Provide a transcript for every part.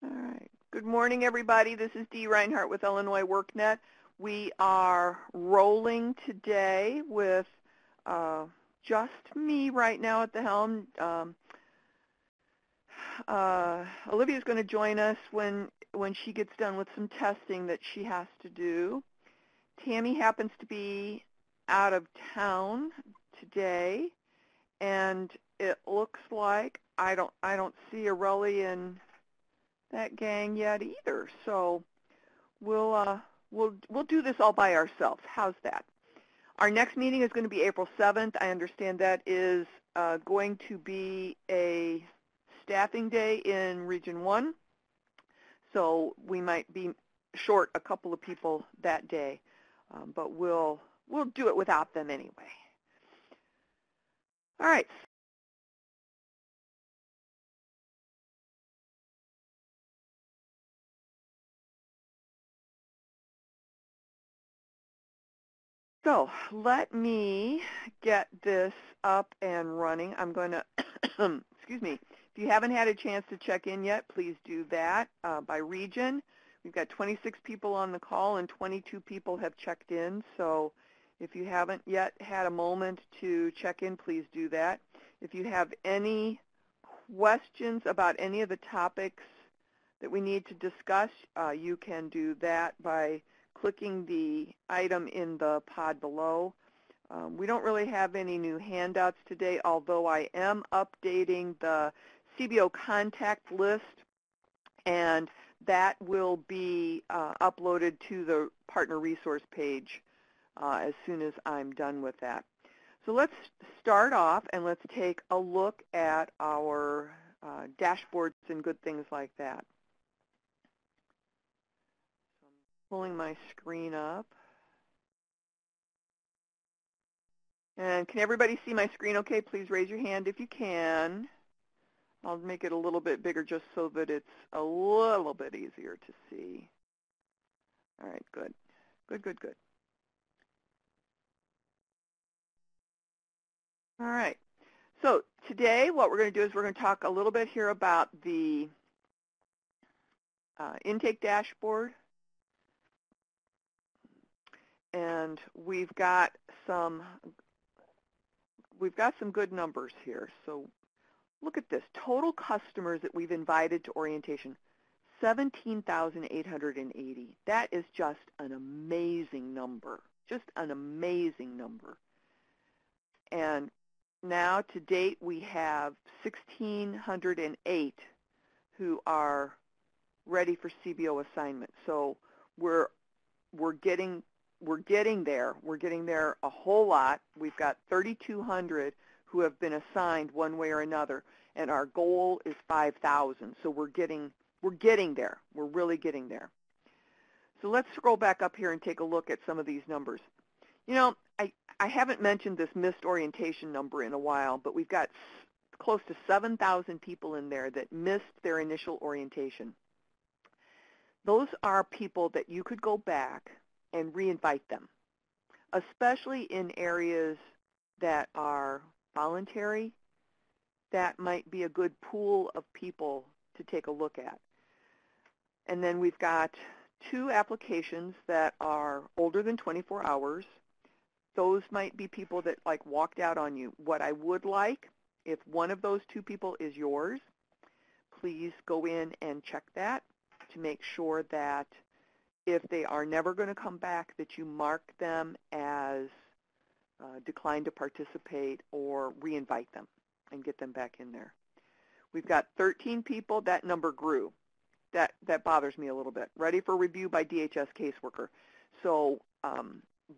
All right. Good morning, everybody. This is Dee Reinhardt with Illinois WorkNet. We are rolling today with just me right now at the helm. Olivia's going to join us when she gets done with some testing that she has to do. Tammy happens to be out of town today, and it looks like I don't see Aurelie in that gang yet either. So we'll do this all by ourselves. How's that? Our next meeting is going to be April 7th. I understand that is going to be a staffing day in Region 1. So we might be short a couple of people that day, but we'll do it without them anyway. All right. So let me get this up and running. I'm going to, excuse me, if you haven't had a chance to check in yet, please do that by region. We've got 26 people on the call and 22 people have checked in. So if you haven't yet had a moment to check in, please do that. If you have any questions about any of the topics that we need to discuss, you can do that by clicking the item in the pod below. We don't really have any new handouts today, although I am updating the CBO contact list, and that will be uploaded to the partner resource page as soon as I'm done with that. So let's start off and let's take a look at our dashboards and good things like that. Pulling my screen up. And can everybody see my screen okay? Please raise your hand if you can. I'll make it a little bit bigger just so that it's a little bit easier to see. All right, good. Good, good, good. All right. So today what we're going to do is we're going to talk a little bit here about the intake dashboard. And we've got some good numbers here. So look at this. Total customers that we've invited to orientation, 17,880. That is just an amazing number. Just an amazing number. And now to date we have 1,608 who are ready for CBO assignment. So we're getting there. We're getting there a whole lot. We've got 3,200 who have been assigned one way or another, and our goal is 5,000. So we're getting there. We're really getting there. So let's scroll back up here and take a look at some of these numbers. You know, I haven't mentioned this missed orientation number in a while, but we've got close to 7,000 people in there that missed their initial orientation. Those are people that you could go back and re-invite them, especially in areas that are voluntary. That might be a good pool of people to take a look at. And then we've got 2 applications that are older than 24 hours. Those might be people that like walked out on you. What I would like, if one of those 2 people is yours, please go in and check that to make sure that if they are never going to come back, that you mark them as declined to participate or re-invite them and get them back in there. We've got 13 people. That number grew. That bothers me a little bit. Ready for review by DHS caseworker. So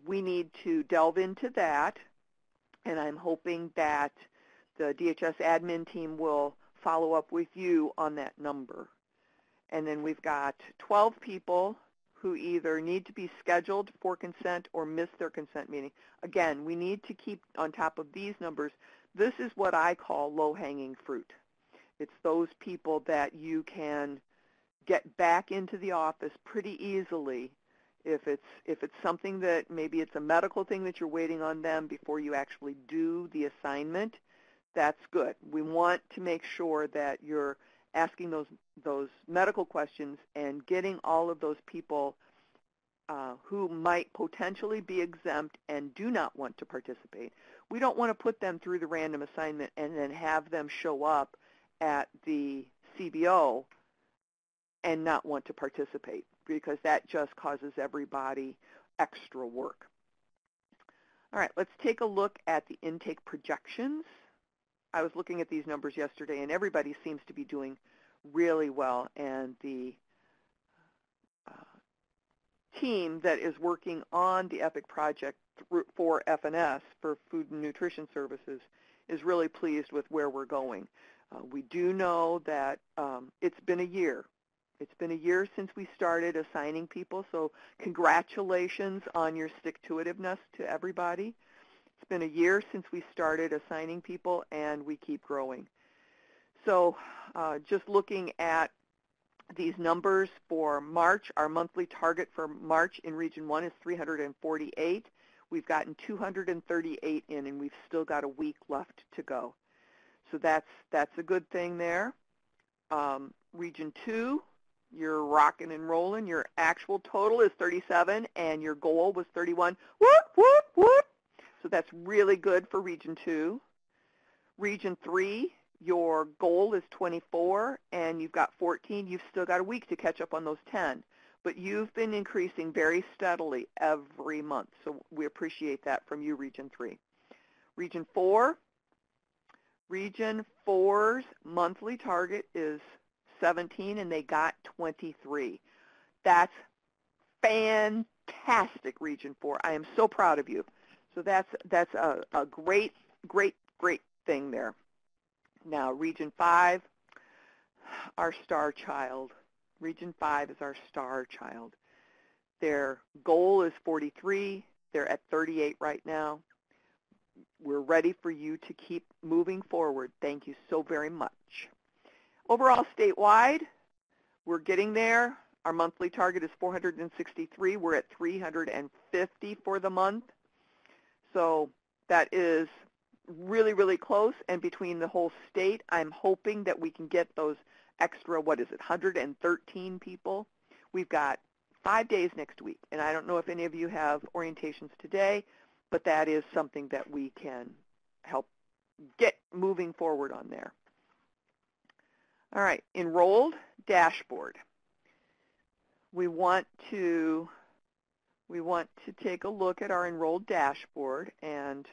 we need to delve into that, and I'm hoping that the DHS admin team will follow up with you on that number. And then we've got 12 people who either need to be scheduled for consent or miss their consent meeting. Again, we need to keep on top of these numbers. This is what I call low-hanging fruit. It's those people that you can get back into the office pretty easily if it's something that maybe it's a medical thing that you're waiting on them before you actually do the assignment. That's good. We want to make sure that you're asking those medical questions and getting all of those people who might potentially be exempt and do not want to participate. We don't want to put them through the random assignment and then have them show up at the CBO and not want to participate, because that just causes everybody extra work. All right, let's take a look at the intake projections. I was looking at these numbers yesterday, and everybody seems to be doing really well, and the team that is working on the EPIC project for FNS, for Food and Nutrition Services, is really pleased with where we're going. We do know that it's been a year. It's been a year since we started assigning people, so congratulations on your stick-to-itiveness to everybody. It's been a year since we started assigning people, and we keep growing. So just looking at these numbers for March, our monthly target for March in Region 1 is 348. We've gotten 238 in, and we've still got a week left to go. So that's a good thing there. Region 2, you're rocking and rolling. Your actual total is 37, and your goal was 31. Whoop, whoop, whoop. So that's really good for Region 2. Region 3, your goal is 24, and you've got 14. You've still got a week to catch up on those 10. But you've been increasing very steadily every month, so we appreciate that from you, Region 3. Region 4, Region 4's monthly target is 17, and they got 23. That's fantastic, Region 4. I am so proud of you. So that's a great, great, great thing there. Now, Region 5, our star child. Region 5 is our star child. Their goal is 43. They're at 38 right now. We're ready for you to keep moving forward. Thank you so very much. Overall, statewide, we're getting there. Our monthly target is 463. We're at 350 for the month. So that is really, really close. And between the whole state, I'm hoping that we can get those extra, 113 people. We've got 5 days next week. And I don't know if any of you have orientations today, but that is something that we can help get moving forward on there. All right, Enrolled Dashboard. We want to take a look at our Enrolled Dashboard, and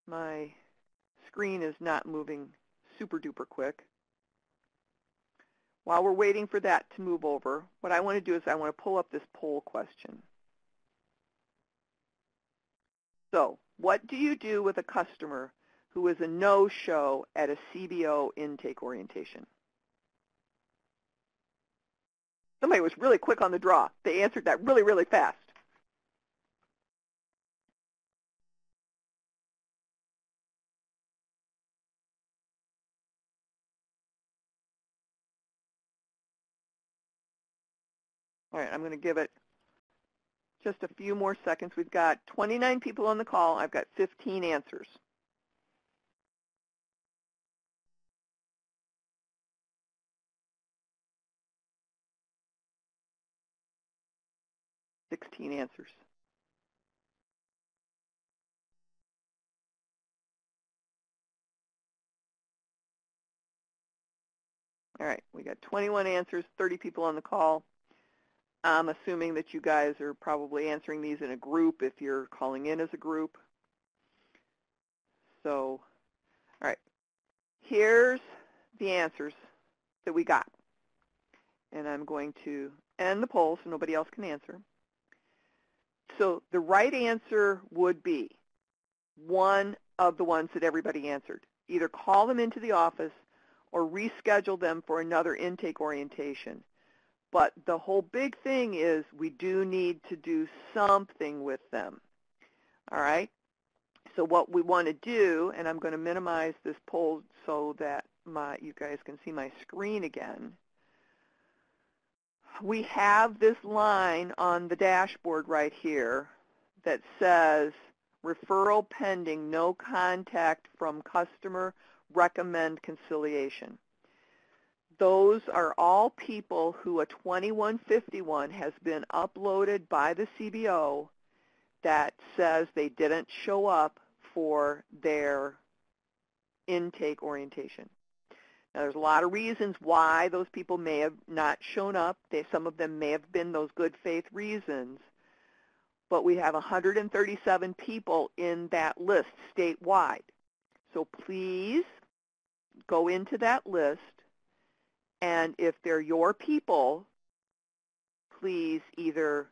my screen is not moving super duper quick. While we're waiting for that to move over, what I want to do is I want to pull up this poll question. So, what do you do with a customer who is a no-show at a CBO intake orientation? Somebody was really quick on the draw. They answered that really, really fast. All right, I'm going to give it just a few more seconds. We've got 29 people on the call. I've got 15 answers. Answers. All right, we got 21 answers, 30 people on the call. I'm assuming that you guys are probably answering these in a group if you're calling in as a group. So, all right, here's the answers that we got. And I'm going to end the poll so nobody else can answer. So the right answer would be one of the ones that everybody answered. Either call them into the office or reschedule them for another intake orientation. But the whole big thing is we do need to do something with them. All right? So what we want to do, and I'm going to minimize this poll so that you guys can see my screen again. We have this line on the dashboard right here that says, referral pending, no contact from customer, recommend conciliation. those are all people who a 2151 has been uploaded by the CBO that says they didn't show up for their intake orientation. Now, there's a lot of reasons why those people may have not shown up. Some of them may have been those good faith reasons, but we have 137 people in that list statewide. So please go into that list, and if they're your people, please either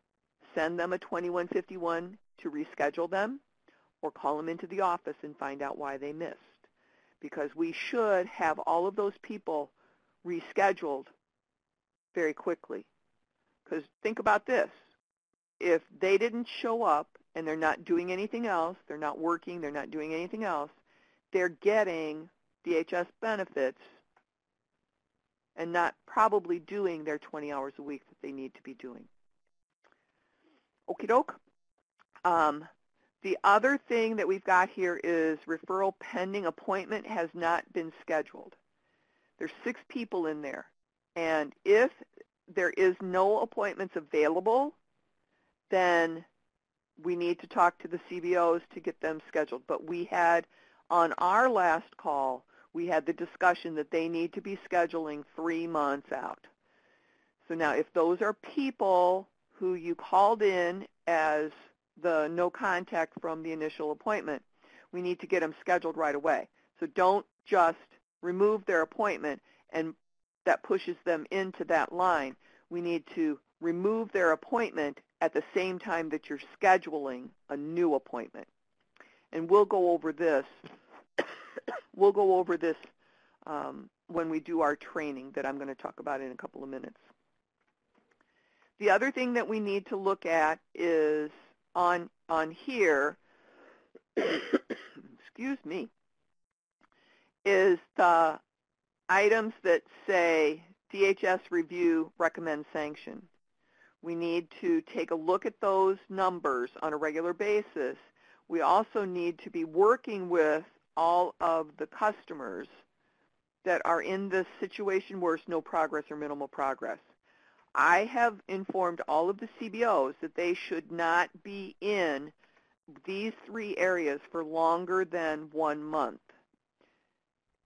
send them a 2151 to reschedule them or call them into the office and find out why they missed, because we should have all of those people rescheduled very quickly. Because think about this. If they didn't show up and they're not doing anything else, they're not working, they're not doing anything else, they're getting DHS benefits and not probably doing their 20 hours a week that they need to be doing. Okie doke. The other thing that we've got here is referral pending appointment has not been scheduled. There's 6 people in there. And if there is no appointments available, then we need to talk to the CBOs to get them scheduled. But we had, on our last call, we had the discussion that they need to be scheduling 3 months out. So now if those are people who you called in as the no contact from the initial appointment, we need to get them scheduled right away. So don't just remove their appointment and that pushes them into that line. We need to remove their appointment at the same time that you're scheduling a new appointment. And we'll go over this. We'll go over this when we do our training that I'm going to talk about in a couple of minutes. The other thing that we need to look at is on here, excuse me, is the items that say DHS Review Recommend Sanction. We need to take a look at those numbers on a regular basis. We also need to be working with all of the customers that are in this situation where it's no progress or minimal progress. I have informed all of the CBOs that they should not be in these 3 areas for longer than 1 month.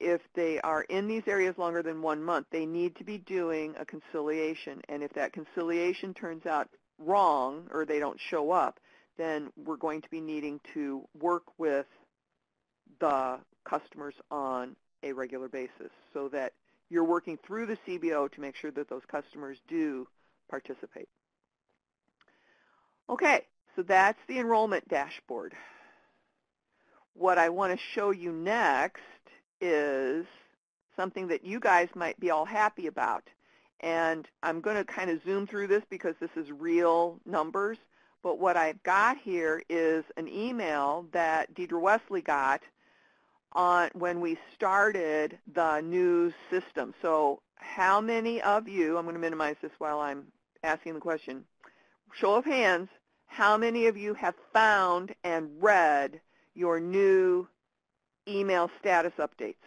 If they are in these areas longer than 1 month, they need to be doing a conciliation. And if that conciliation turns out wrong or they don't show up, then we're going to be needing to work with the customers on a regular basis so that you're working through the CBO to make sure that those customers do participate. Okay, so that's the enrollment dashboard. What I want to show you next is something that you guys might be all happy about. And I'm going to kind of zoom through this because this is real numbers. But what I've got here is an email that Deidre Wesley got on when we started the new system. So how many of you, I'm going to minimize this while I'm asking the question, show of hands, how many of you have found and read your new email status updates?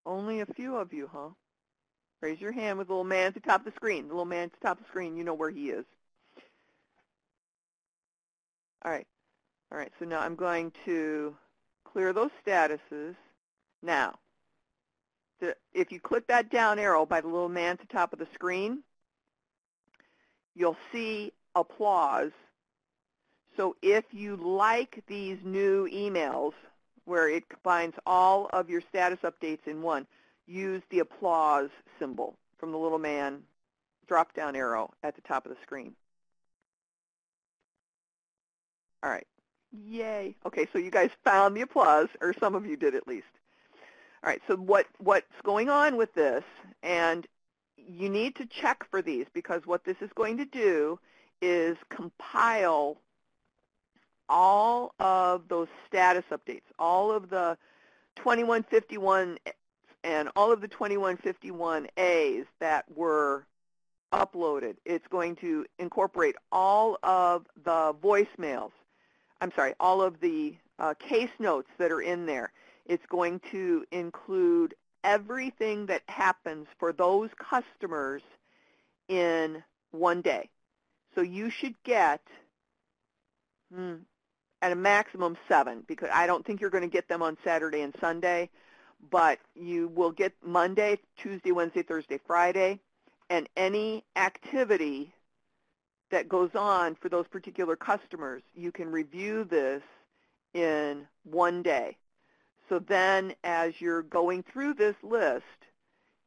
Only a few of you, huh? Raise your hand with the little man at the top of the screen. The little man at the top of the screen, you know where he is. All right. All right, so now I'm going to clear those statuses. Now, if you click that down arrow by the little man at the top of the screen, you'll see applause. So if you like these new emails where it combines all of your status updates in one, use the applause symbol from the little man drop-down arrow at the top of the screen. All right. Yay. Okay, so you guys found the applause, or some of you did at least. All right, so what's going on with this, and you need to check for these because what this is going to do is compile all of those status updates, all of the 2151 and all of the 2151As that were uploaded. It's going to incorporate all of the voicemails. I'm sorry, all of the case notes that are in there. It's going to include everything that happens for those customers in one day. So you should get at a maximum 7, because I don't think you're going to get them on Saturday and Sunday, but you will get Monday, Tuesday, Wednesday, Thursday, Friday, and any activity that goes on for those particular customers. You can review this in one day. So then as you're going through this list,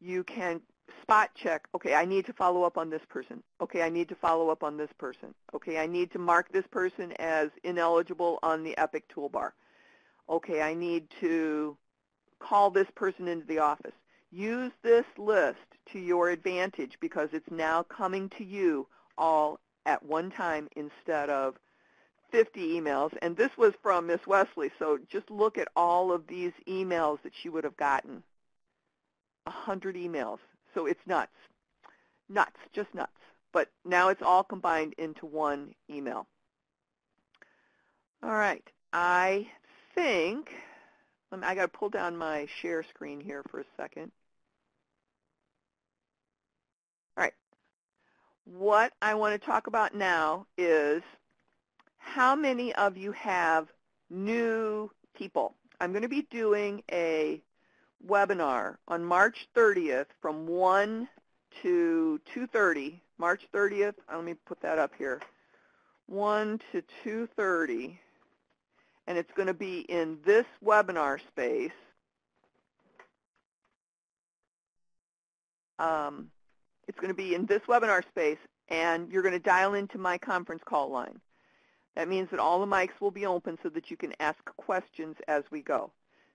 you can spot check, okay, I need to follow up on this person. Okay, I need to follow up on this person. Okay, I need to mark this person as ineligible on the EPIC toolbar. Okay, I need to call this person into the office. Use this list to your advantage because it's now coming to you all at one time instead of 50 emails. And this was from Miss Wesley, so just look at all of these emails that she would have gotten. 100 emails. So it's nuts. Nuts, just nuts. But now it's all combined into one email. All right. I think, I got to pull down my share screen here for a second. All right. What I want to talk about now is how many of you have new people. I'm going to be doing a webinar on March 30th from 1 to 2:30. March 30th, let me put that up here, 1 to 2:30, and it's going to be in this webinar space. It's going to be in this webinar space, and you're going to dial into my conference call line. That means that all the mics will be open so that you can ask questions as we go.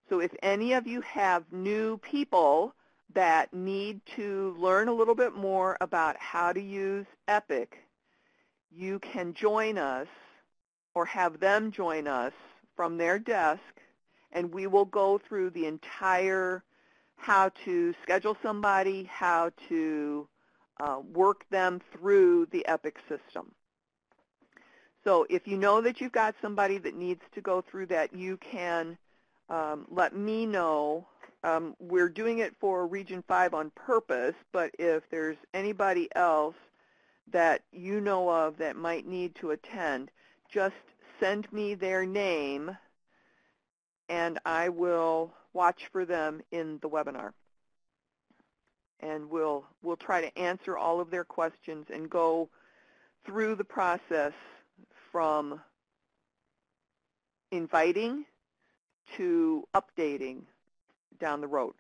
So if any of you have new people that need to learn a little bit more about how to use EPIC, you can join us or have them join us from their desk, and we will go through the entire how to schedule somebody, how to work them through the EPIC system. So if you know that you've got somebody that needs to go through that, you can let me know. We're doing it for Region 5 on purpose, but if there's anybody else that you know of that might need to attend, just send me their name, and I will watch for them in the webinar. And we'll try to answer all of their questions and go through the process from inviting to updating down the road.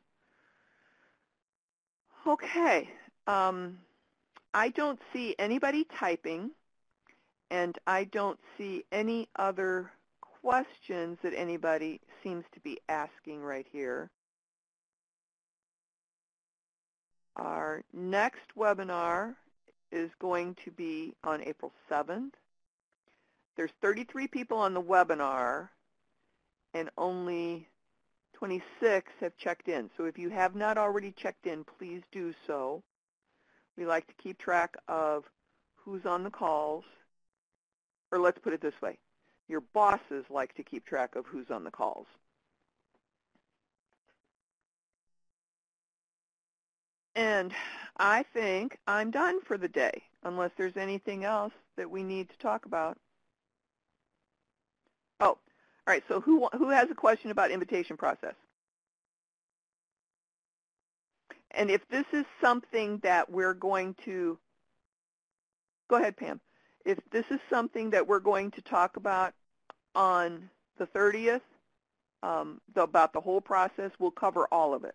Okay, I don't see anybody typing, and I don't see any other questions that anybody seems to be asking right here. Our next webinar is going to be on April 7th. There's 33 people on the webinar, and only 26 have checked in. So if you have not already checked in, please do so. We like to keep track of who's on the calls, or let's put it this way, your bosses like to keep track of who's on the calls. And I think I'm done for the day, unless there's anything else that we need to talk about. Oh, all right, so who has a question about invitation process? And if this is something that we're going to, go ahead, Pam. If this is something that we're going to talk about on the 30th, about the whole process, we'll cover all of it.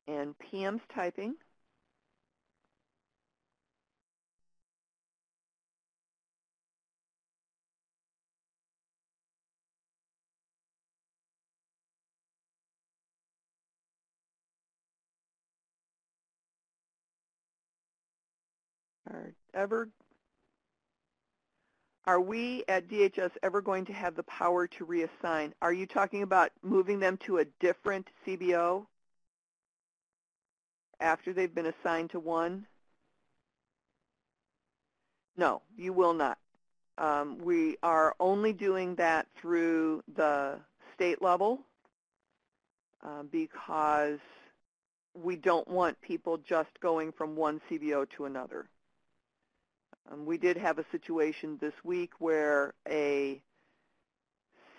And PM's typing. Are we at DHS ever going to have the power to reassign? Are you talking about moving them to a different CBO after they've been assigned to one? No, you will not. We are only doing that through the state level because we don't want people just going from one CBO to another. We did have a situation this week where a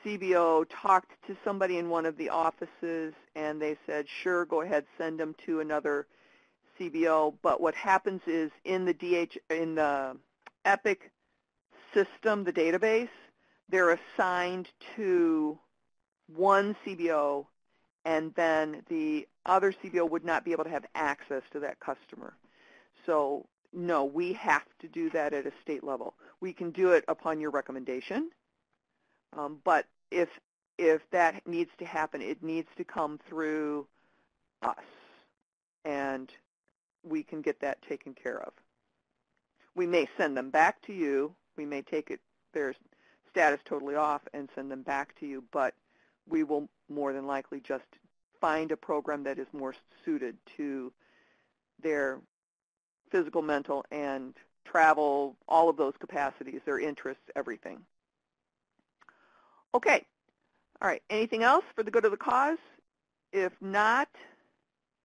CBO talked to somebody in one of the offices and they said, sure, go ahead, send them to another CBO. But what happens is in the EPIC system, the database, they're assigned to one CBO, and then the other CBO would not be able to have access to that customer. So no, we have to do that at a state level. We can do it upon your recommendation, but if that needs to happen, it needs to come through us, and we can get that taken care of. We may send them back to you. We may take their status totally off and send them back to you, but we will more than likely just find a program that is more suited to their physical, mental, and travel, all of those capacities, their interests, everything. Okay. All right. Anything else for the good of the cause? If not,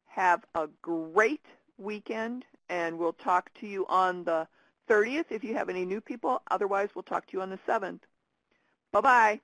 have a great weekend, and we'll talk to you on the 30th if you have any new people. Otherwise, we'll talk to you on the 7th. Bye-bye.